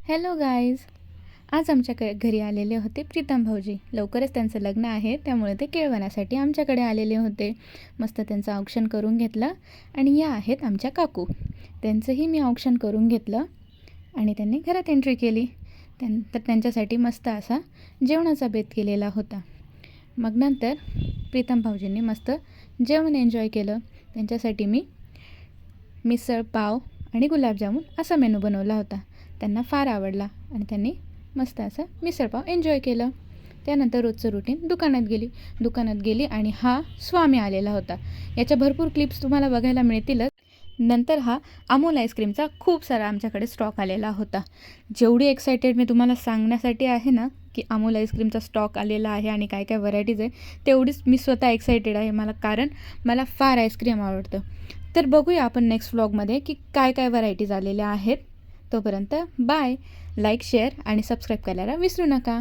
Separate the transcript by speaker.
Speaker 1: Hello guys. आज आमच्या घरी आलेले होते प्रीतम भाऊजी. लवकरच त्यांचं लग्न आहे, त्यामुळे ते केळवण्यासाठी आमच्याकडे आलेले होते. मस्त त्यांचं औक्षण करून घेतलं. आणि या आहेत आमच्या काकू. त्यांचंही मी औक्षण करून घेतलं आणि त्यांनी घरात एंट्री केली. तर त्यांच्यासाठी मस्त असा जेवणाचा बेत केलेला होता. मग नंतर प्रीतम भाऊजींनी मस्त जेवण एन्जॉय केलं. त्यांच्यासाठी मी मिसळ, पाव आणि गुलाबजामुन असा मेनू बनवला होता. त्यांना फार आवडला आणि त्यांनी मस्त असं मिसळपाव एन्जॉय केलं. त्यानंतर रोजचं रुटीन दुकानात गेली आणि हा स्वामी आलेला होता. याच्या भरपूर क्लिप्स तुम्हाला बघायला मिळतीलच. नंतर हा अमूल आईस्क्रीमचा खूप सारा आमच्याकडे स्टॉक आलेला होता. जेवढी एक्सायटेड मी तुम्हाला सांगण्यासाठी आहे ना की अमूल आईस्क्रीमचा स्टॉक आलेला आहे आणि काय काय व्हरायटीज आहे, तेवढीच मी स्वतः एक्सायटेड आहे. कारण मला फार आईस्क्रीम आवडतं. तर बघूया आपण नेक्स्ट व्लॉगमध्ये की काय काय व्हरायटीज आलेल्या आहेत. तोपर्यंत बाय. लाईक, शेअर आणि सबस्क्राईब करायला विसरू नका.